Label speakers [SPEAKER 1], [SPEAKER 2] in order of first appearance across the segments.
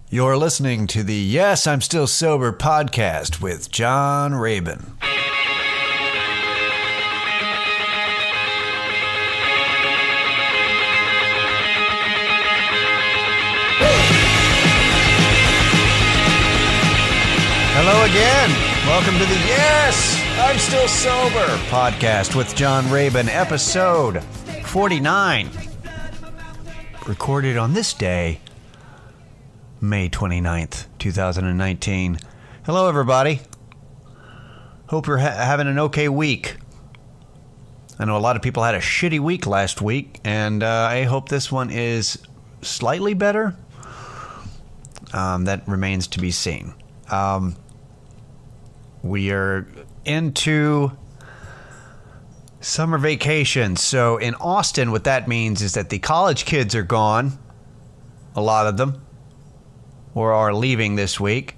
[SPEAKER 1] You're listening to the Yes, I'm Still Sober podcast with John Rabin. Hello again. Welcome to the Yes, I'm Still Sober podcast with John Rabin, episode 49. Recorded on this day, May 29th, 2019. Hello, everybody. Hope you're having an okay week. I know a lot of people had a shitty week last week, and I hope this one is slightly better. That remains to be seen. We are into summer vacation. So in Austin, what that means is that the college kids are gone, a lot of them, or are leaving this week.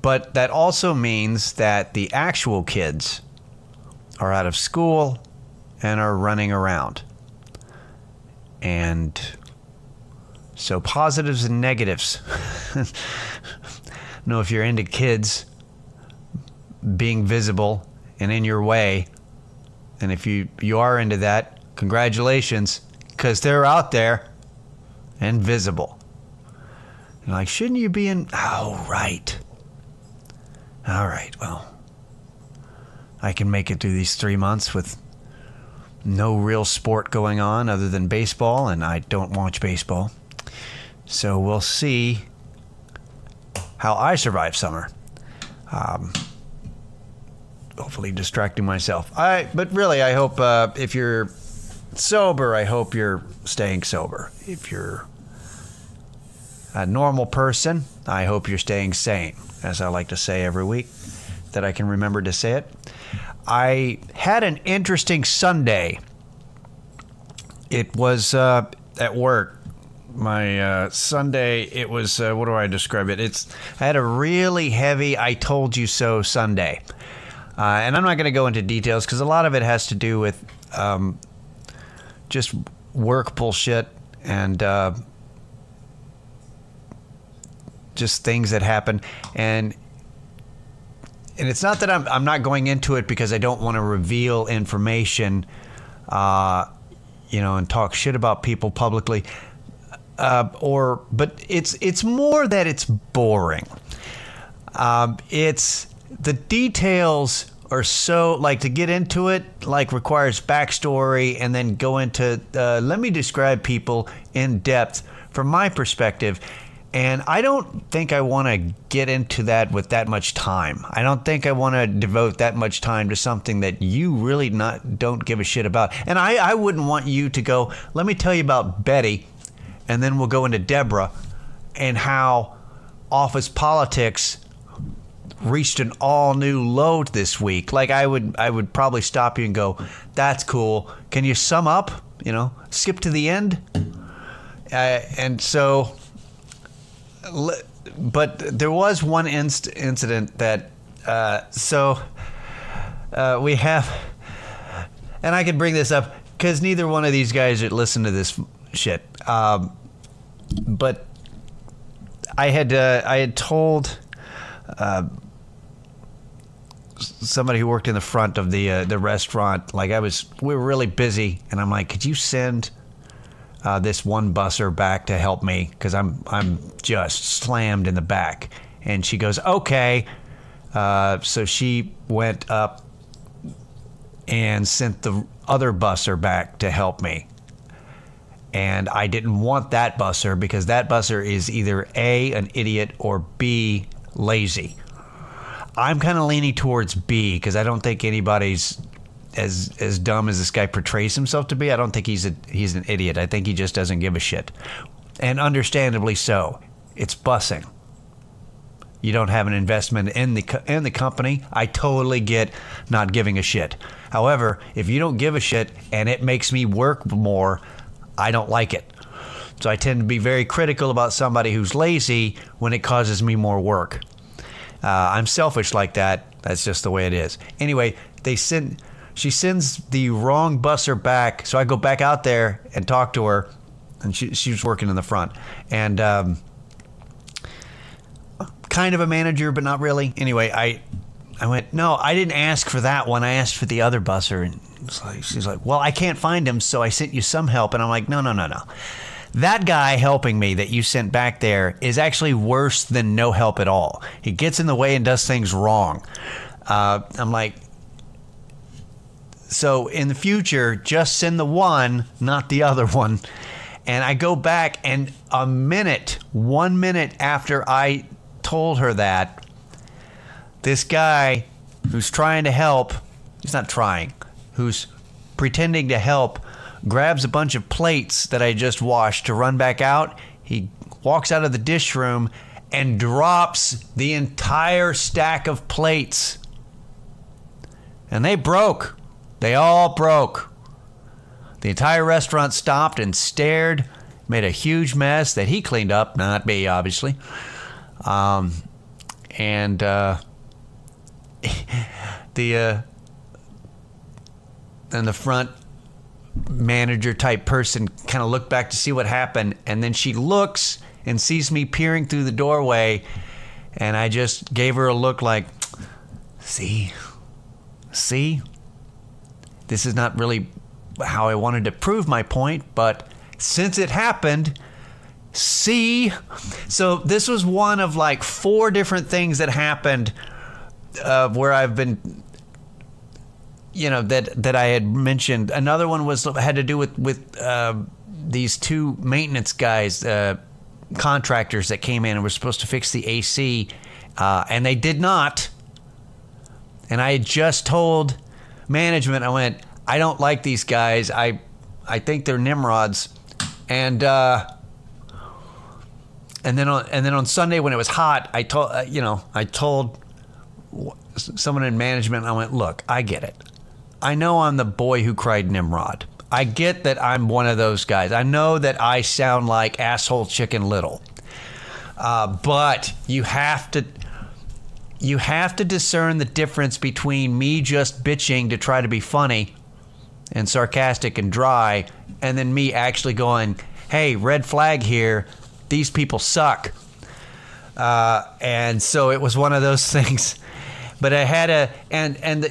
[SPEAKER 1] But that also means that the actual kids are out of school and are running around. And so positives and negatives. Know if you're into kids being visible and in your way, and if you are into that, congratulations, because they're out there and visible. And like, shouldn't you be in? Oh, right. All right, well, I can make it through these 3 months with no real sport going on other than baseball, and I don't watch baseball. So we'll see how I survive summer. Hopefully distracting myself. But really, I hope if you're sober, I hope you're staying sober. If you're a normal person, I hope you're staying sane, as I like to say every week, that I can remember to say it. I had an interesting Sunday. It was at work. My Sunday, it was, what do I describe it? I had a really heavy I told you so Sunday. And I'm not going to go into details because a lot of it has to do with just work bullshit and just things that happen. And it's not that I'm not going into it because I don't want to reveal information, and talk shit about people publicly. But it's more that it's boring. It's the details are so, like, to get into it, like, requires backstory and then go into, let me describe people in depth from my perspective. And I don't think I want to get into that with that much time. I don't think I want to devote that much time to something that you really don't give a shit about. And I wouldn't want you to go, let me tell you about Betty, and then we'll go into Deborah and how office politics reached an all new low this week. Like, I would probably stop you and go, that's cool. Can you sum up? Skip to the end. And so, but there was one incident that, we have, and I can bring this up because neither one of these guys would listen to this shit. But I had told somebody who worked in the front of the restaurant, like, we were really busy, and I'm like, could you send this one busser back to help me, because I'm just slammed in the back. And she goes, okay. So she went up and sent the other busser back to help me. And I didn't want that busser because that busser is either A, an idiot, or B, lazy. I'm kind of leaning towards B because I don't think anybody's as dumb as this guy portrays himself to be. I don't think he's an idiot. I think he just doesn't give a shit. And understandably so. It's bussing. You don't have an investment in the company. I totally get not giving a shit. However, if you don't give a shit and it makes me work more, I don't like it. So I tend to be very critical about somebody who's lazy when it causes me more work. I'm selfish like that. That's just the way it is. Anyway, she sends the wrong busser back, so I go back out there and talk to her. and she was working in the front, and kind of a manager, but not really. Anyway, I went, no, I didn't ask for that one. I asked for the other busser. And she's like, well, I can't find him, so I sent you some help. And I'm like, no. That guy helping me that you sent back there is actually worse than no help at all. He gets in the way and does things wrong. I'm like, so in the future, just send the one, not the other one. And I go back, and 1 minute after I told her that, this guy who's trying to help, he's not trying, who's pretending to help, grabs a bunch of plates that I just washed to run back out. He walks out of the dish room and drops the entire stack of plates. And they broke. They all broke. The entire restaurant stopped and stared, made a huge mess that he cleaned up, not me, obviously. And the front manager type person kind of looked back to see what happened, and then she looks and sees me peering through the doorway, and I just gave her a look like, see, this is not really how I wanted to prove my point, but since it happened, see. So this was one of like 4 different things that happened where I've been, that I had mentioned. Another one had to do with these 2 maintenance guys, contractors that came in and were supposed to fix the AC, and they did not. And I had just told management, I went, I don't like these guys. I think they're Nimrods. And then on Sunday when it was hot, I told someone in management, I went, look, I get it. I know I'm the boy who cried Nimrod. I get that I'm one of those guys. I know that I sound like asshole Chicken Little. But you have to discern the difference between me just bitching to try to be funny and sarcastic and dry, and then me actually going, hey, red flag here. These people suck. And so it was one of those things. But I had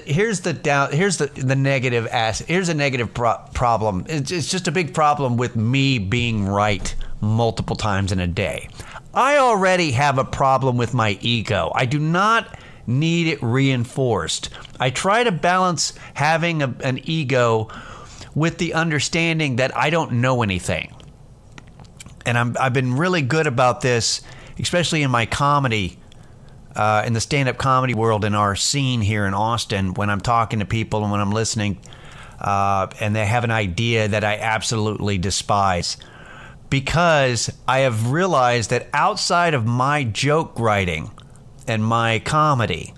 [SPEAKER 1] here's the negative here's a negative problem. It's just a big problem with me being right multiple times in a day. I already have a problem with my ego. I do not need it reinforced. I try to balance having an ego with the understanding that I don't know anything. And I've been really good about this, especially in my comedy, in the stand-up comedy world, in our scene here in Austin, when I'm talking to people and when I'm listening, and they have an idea that I absolutely despise. Because I have realized that outside of my joke writing and my comedy,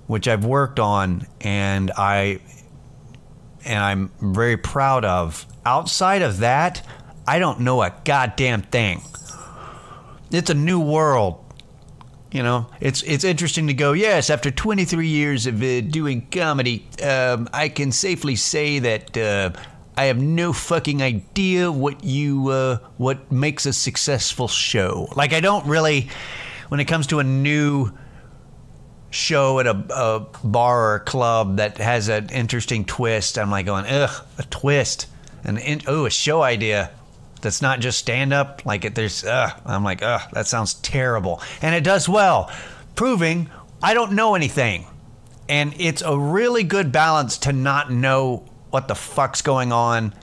[SPEAKER 1] which I've worked on and I'm very proud of, outside of that, I don't know a goddamn thing. It's a new world. It's interesting to go, yes, after 23 years of doing comedy, I can safely say that I have no fucking idea what makes a successful show. Like, I don't really, when it comes to a new show at a bar or a club that has an interesting twist, I'm like going, ugh, a twist. A show idea that's not just stand-up. Like, I'm like, ugh, that sounds terrible. And it does well, proving I don't know anything. And it's a really good balance to not know what the fuck's going on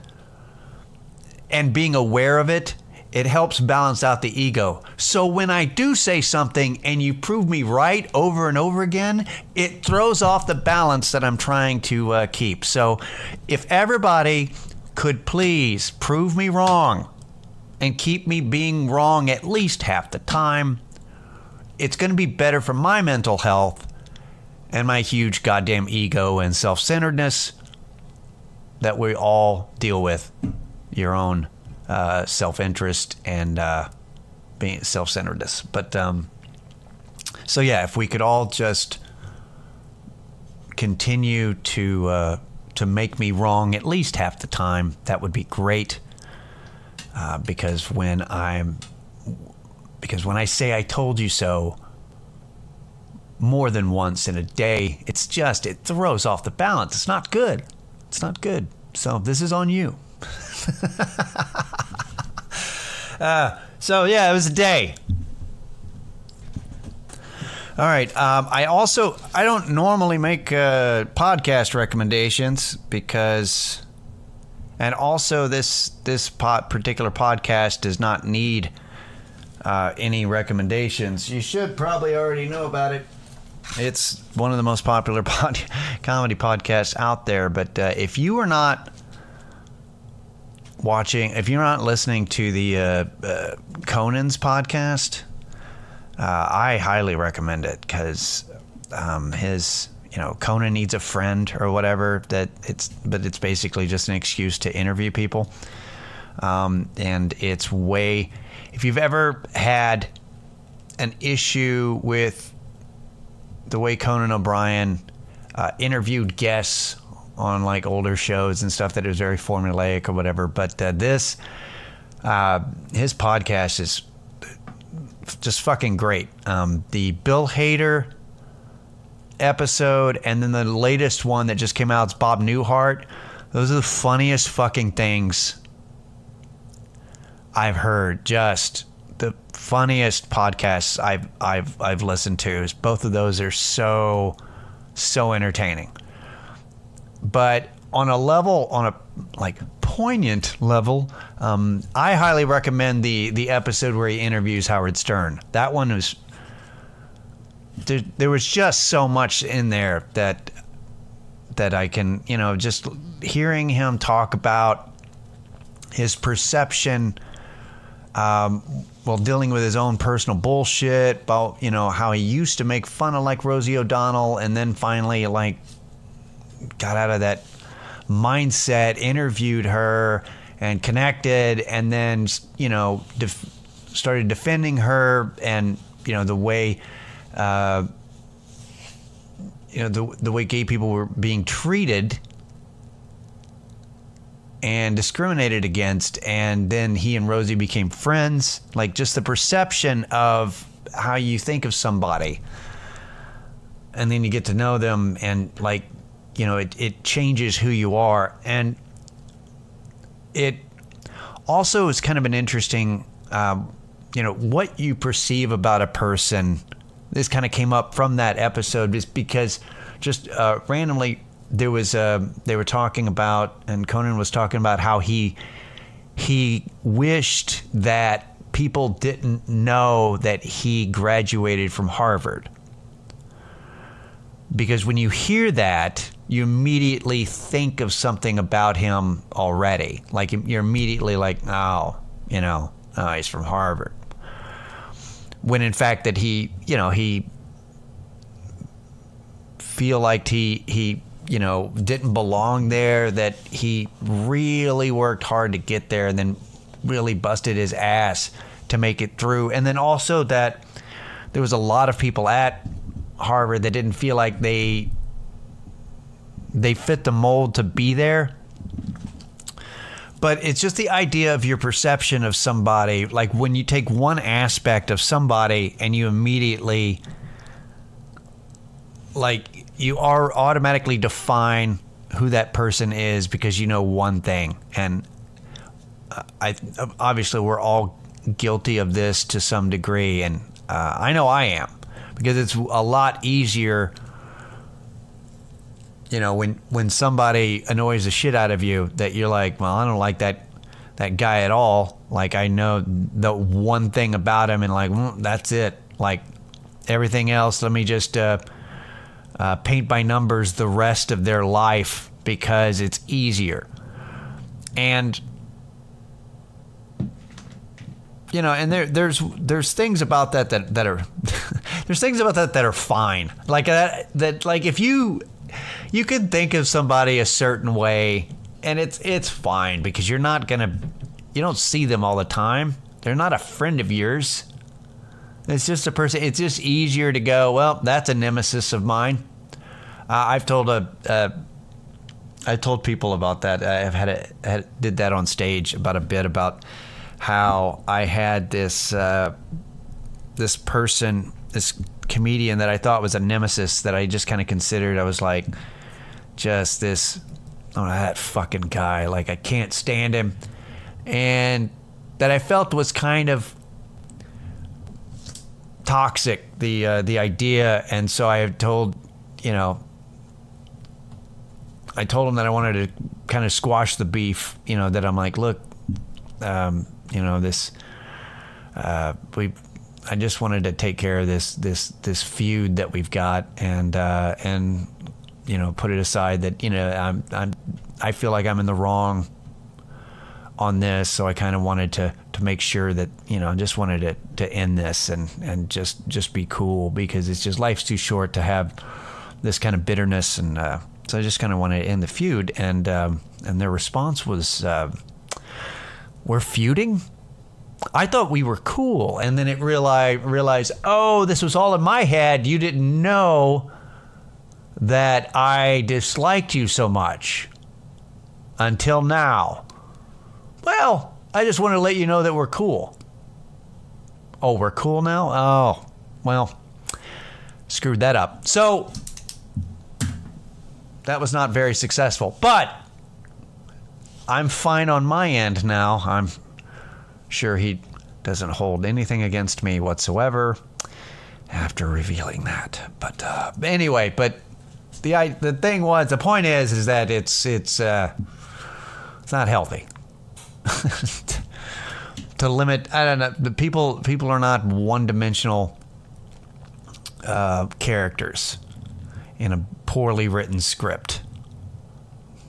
[SPEAKER 1] and being aware of it. It helps balance out the ego. So when I do say something and you prove me right over and over again, it throws off the balance that I'm trying to keep. So if everybody could please prove me wrong and keep me being wrong at least half the time, it's going to be better for my mental health and my huge goddamn ego and self-centeredness that we all deal with. Your own self-interest and being self-centeredness. But so yeah, if we could all just continue to make me wrong at least half the time, that would be great. because when I say I told you so more than once in a day, it throws off the balance. It's not good. It's not good. So this is on you. So yeah, it was a day. All right. I don't normally make podcast recommendations because, and also this particular podcast does not need any recommendations. You should probably already know about it. It's one of the most popular comedy podcasts out there. But if you are not listening to the Conan's podcast, I highly recommend it because his, Conan Needs a Friend or whatever. But it's basically just an excuse to interview people, and it's if you've ever had an issue with the way Conan O'Brien interviewed guests on like older shows and stuff, that it was very formulaic or whatever. But his podcast is just fucking great. The Bill Hader episode and then the latest one that just came out, it's Bob Newhart. Those are the funniest fucking things I've heard. Just the funniest podcasts I've listened to. Both of those are so entertaining. But on a poignant level, I highly recommend the episode where he interviews Howard Stern. That one was there was just so much in there that I can, just hearing him talk about his perception while dealing with his own personal bullshit about, how he used to make fun of like Rosie O'Donnell and then finally like got out of that mindset, interviewed her and connected, and then, started defending her and, the way, the way gay people were being treated and discriminated against, and then he and Rosie became friends. Like, just the perception of how you think of somebody, and then you get to know them, and like, it changes who you are. And it also is kind of an interesting, what you perceive about a person. This kind of came up from that episode just because randomly they were talking about, and Conan was talking about how he wished that people didn't know that he graduated from Harvard. Because when you hear that, you immediately think of something about him already. Like, you're immediately like, oh, he's from Harvard. When in fact that he feel like he didn't belong there, that he really worked hard to get there and then really busted his ass to make it through. And then also that there was a lot of people at Harvard that didn't feel like they fit the mold to be there. But it's just the idea of your perception of somebody. Like, when you take one aspect of somebody and you immediately, like, you are automatically define who that person is because you know one thing. And obviously we're all guilty of this to some degree. And I know I am, because it's a lot easier, when somebody annoys the shit out of you, that you're like, well, I don't like that guy at all. Like, I know the one thing about him, and like, that's it. Like, everything else, let me just paint by numbers the rest of their life because it's easier. And and there's things about that are there's things about that are fine. Like that like, if you can think of somebody a certain way, and it's fine, because you don't see them all the time. They're not a friend of yours. It's just a person. It's just easier to go, well, that's a nemesis of mine. I've told people about that. I've did that on stage about a bit about how I had this this person, this comedian that I thought was a nemesis that I just kind of considered. I was like, just this, oh, that fucking guy. Like, I can't stand him. And that I felt was kind of toxic, the idea. And so I told him that I wanted to kind of squash the beef, that I'm like, look, this, I just wanted to take care of this feud that we've got, and put it aside that, I feel like I'm in the wrong on this. So I kind of wanted to make sure that, just wanted to end this and just be cool, because it's just, life's too short to have this kind of bitterness. And, so I just kind of wanted to end the feud. And their response was, we're feuding? I thought we were cool. And then it realized, oh, this was all in my head. You didn't know that I disliked you so much until now. Well, I just wanted to let you know that we're cool. Oh, we're cool now? Oh, well, screwed that up. So that was not very successful, but I'm fine on my end now. I'm sure he doesn't hold anything against me whatsoever after revealing that. But anyway, but the point is that it's not healthy to limit. I don't know. The people are not one-dimensional characters in a poorly written script,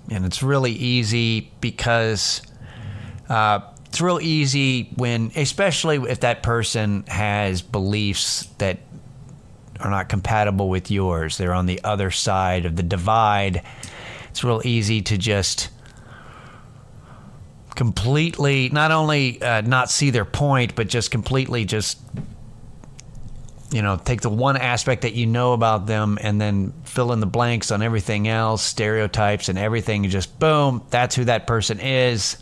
[SPEAKER 1] and it's really easy because it's real easy when, especially if that person has beliefs that are not compatible with yours. They're on the other side of the divide. It's real easy to just completely not only not see their point, but just completely just take the one aspect that about them and then fill in the blanks on everything else, stereotypes and everything, and just boom, that's who that person is.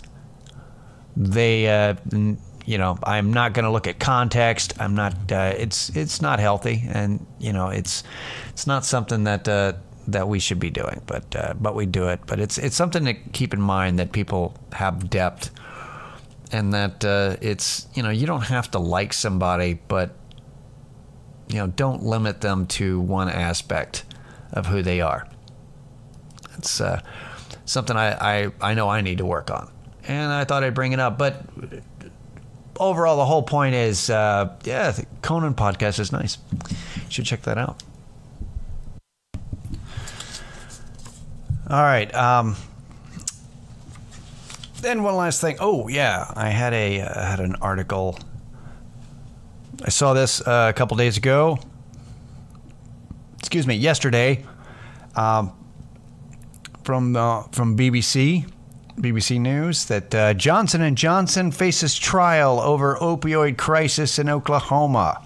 [SPEAKER 1] They I'm not going to look at context. I'm not it's not healthy, and it's not something that we should be doing, but we do it. But it's something to keep in mind, that people have depth, and that it's you don't have to like somebody, but don't limit them to one aspect of who they are. It's something I know I need to work on, and I thought I'd bring it up. But overall, the whole point is, the Conan podcast is nice. You should check that out. All right. Then one last thing. Oh yeah, I had an article. I saw this a couple days ago. Yesterday, from BBC News, that Johnson & Johnson faces trial over opioid crisis in Oklahoma.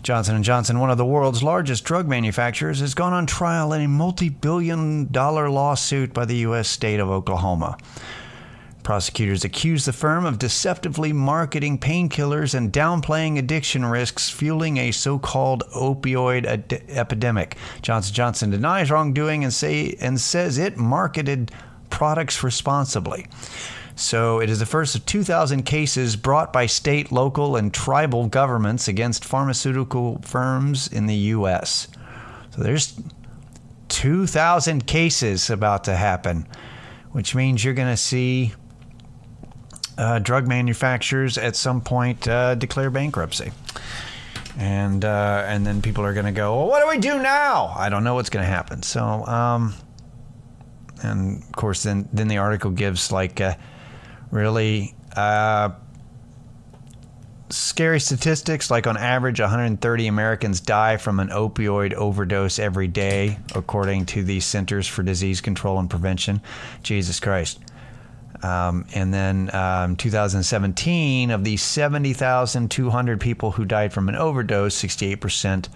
[SPEAKER 1] Johnson & Johnson, one of the world's largest drug manufacturers, has gone on trial in a multi-billion-dollar lawsuit by the U.S. state of Oklahoma. Prosecutors accuse the firm of deceptively marketing painkillers and downplaying addiction risks, fueling a so-called opioid epidemic. Johnson & Johnson denies wrongdoing and says it marketed products responsibly. So it is the first of 2,000 cases brought by state, local, and tribal governments against pharmaceutical firms in the U.S. So there's 2,000 cases about to happen, which means you're going to see drug manufacturers at some point declare bankruptcy. And then people are going to go, well, what do we do now? I don't know what's going to happen. So, and of course, then the article gives really scary statistics, like on average 130 Americans die from an opioid overdose every day, according to the Centers for Disease Control and Prevention. Jesus Christ. And then 2017, of the 70,200 people who died from an overdose, 68%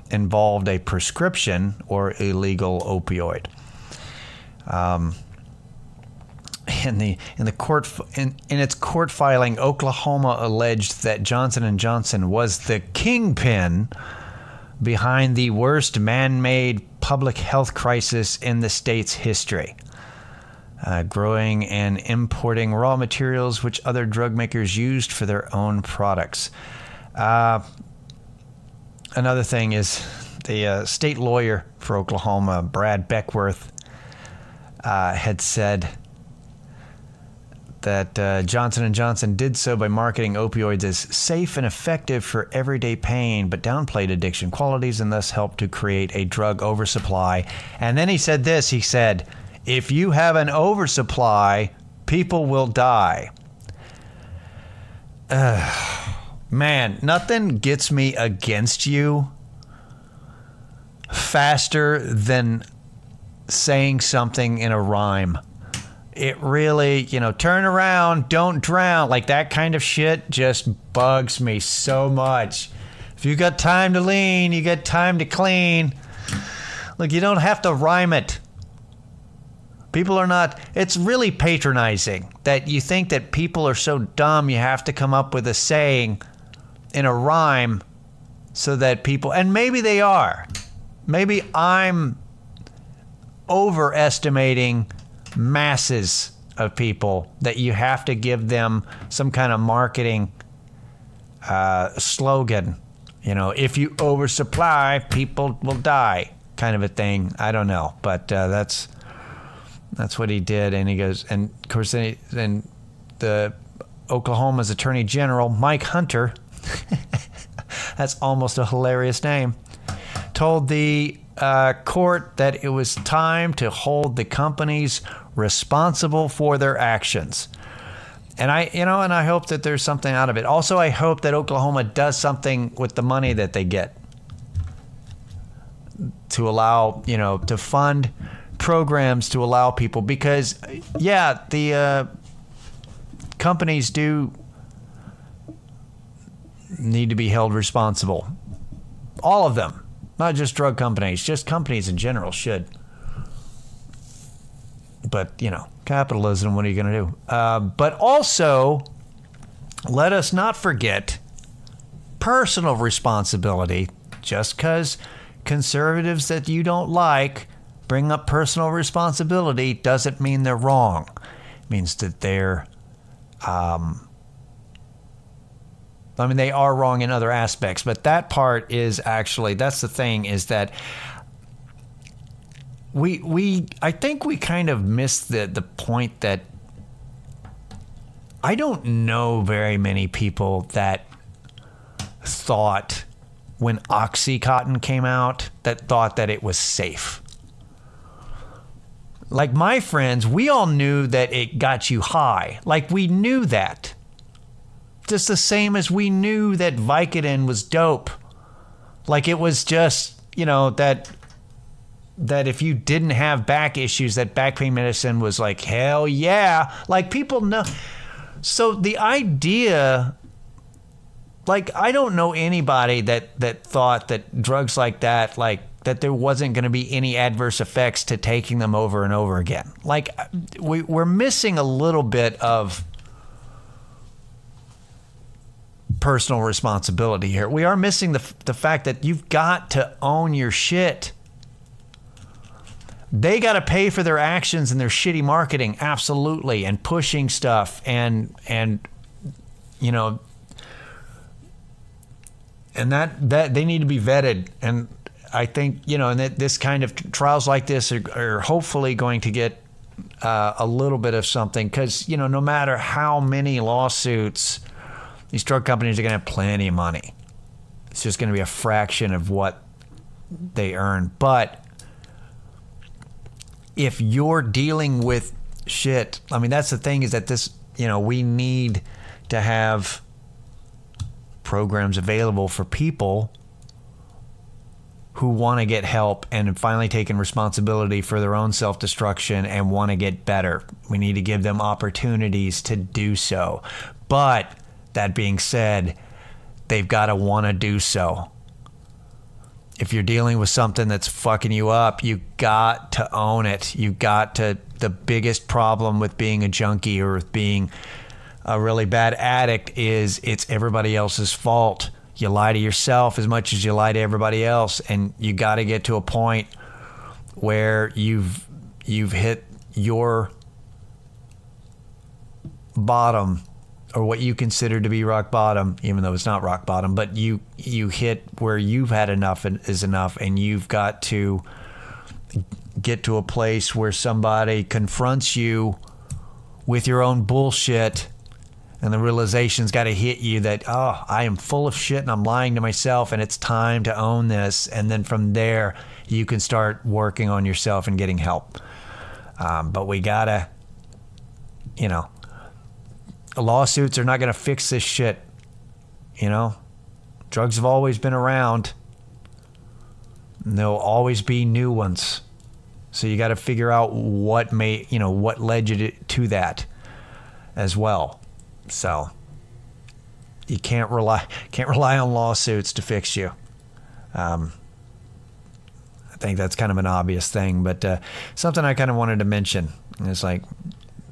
[SPEAKER 1] involved a prescription or illegal opioid. in its court filing, Oklahoma alleged that Johnson & Johnson was the kingpin behind the worst man-made public health crisis in the state's history, growing and importing raw materials which other drug makers used for their own products. Another thing is the state lawyer for Oklahoma, Brad Beckworth, had said that Johnson & Johnson did so by marketing opioids as safe and effective for everyday pain, but downplayed addiction qualities and thus helped to create a drug oversupply. And then he said this, he said, if you have an oversupply, people will die. Man, nothing gets me against you faster than saying something in a rhyme. It really, turn around, don't drown, like that kind of shit just bugs me so much. If you got time to lean, you got time to clean. Look, you don't have to rhyme it. People are not, it's really patronizing that you think that people are so dumb you have to come up with a saying in a rhyme so that people, and maybe they are. Maybe I'm overestimating masses of people, that you have to give them some kind of marketing slogan. If you oversupply, people will die, kind of a thing. I don't know, but that's what he did. And he goes, and of course, then the Oklahoma's Attorney General, Mike Hunter, that's almost a hilarious name, told the court that it was time to hold the companies responsible for their actions. And I hope that there's something out of it. Also, I hope that Oklahoma does something with the money that they get to allow, to fund programs to allow people, because the companies do need to be held responsible. All of them. Not just drug companies, just companies in general should. But, capitalism, what are you going to do? But also, let us not forget personal responsibility. Just because conservatives that you don't like bring up personal responsibility doesn't mean they're wrong. It means that they're, they are wrong in other aspects, but that part is actually, that's the thing, is that I think we kind of missed the point that I don't know very many people that thought when Oxycontin came out, that thought that it was safe. Like my friends, we all knew that it got you high. Like we knew that. Just the same as we knew that Vicodin was dope. Like it was just, that if you didn't have back issues, that back pain medicine was like, hell yeah. Like people know. So the idea, like I don't know anybody that thought that drugs like that, like that there wasn't going to be any adverse effects to taking them over and over again. Like we're missing a little bit of personal responsibility here. We are missing the fact that you've got to own your shit. They got to pay for their actions and their shitty marketing, absolutely, and pushing stuff and and that they need to be vetted. And I think and that this kind of trials like this are hopefully going to get a little bit of something, because no matter how many lawsuits, these drug companies are going to have plenty of money. It's just going to be a fraction of what they earn. But if you're dealing with shit, that's the thing, is that this, we need to have programs available for people who want to get help and finally taking responsibility for their own self-destruction and want to get better. We need to give them opportunities to do so. But that being said, they've got to want to do so. if you're dealing with something that's fucking you up, you got to own it. You got to. The biggest problem with being a junkie or with being a really bad addict is it's everybody else's fault. You lie to yourself as much as you lie to everybody else, and you got to get to a point where you've hit your bottom, or what you consider to be rock bottom, even though it's not rock bottom, but you hit where you've had enough is enough, and you've got to get to a place where somebody confronts you with your own bullshit, and the realization's got to hit you that, oh, I am full of shit and I'm lying to myself, and it's time to own this. And then from there, you can start working on yourself and getting help. But we gotta, lawsuits are not gonna fix this shit. Drugs have always been around, and there'll always be new ones. So you got to figure out what led you to that as well. So you can't rely on lawsuits to fix you. I think that's kind of an obvious thing, but something I kind of wanted to mention is like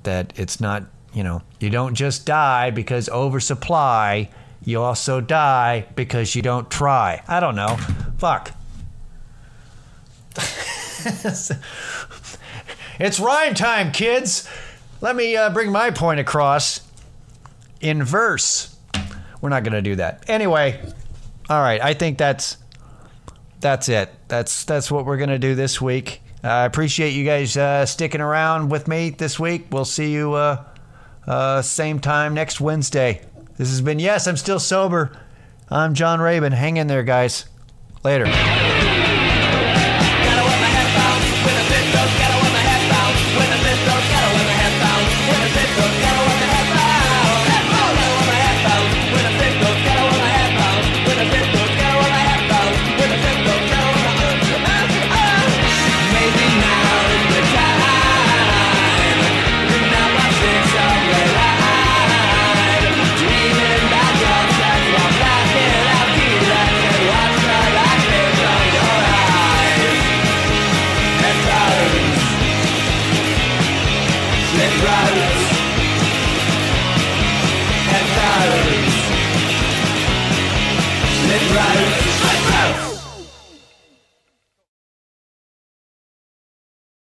[SPEAKER 1] that it's not, you don't just die because oversupply. You also die because you don't try. I don't know. Fuck. It's rhyme time, kids. Let me bring my point across in verse. We're not going to do that. Anyway, all right. I think that's it. That's what we're going to do this week. I appreciate you guys sticking around with me this week. We'll see you same time next Wednesday. This has been Yes, I'm Still Sober. I'm John Rabin. Hang in there, guys. Later.
[SPEAKER 2] Right.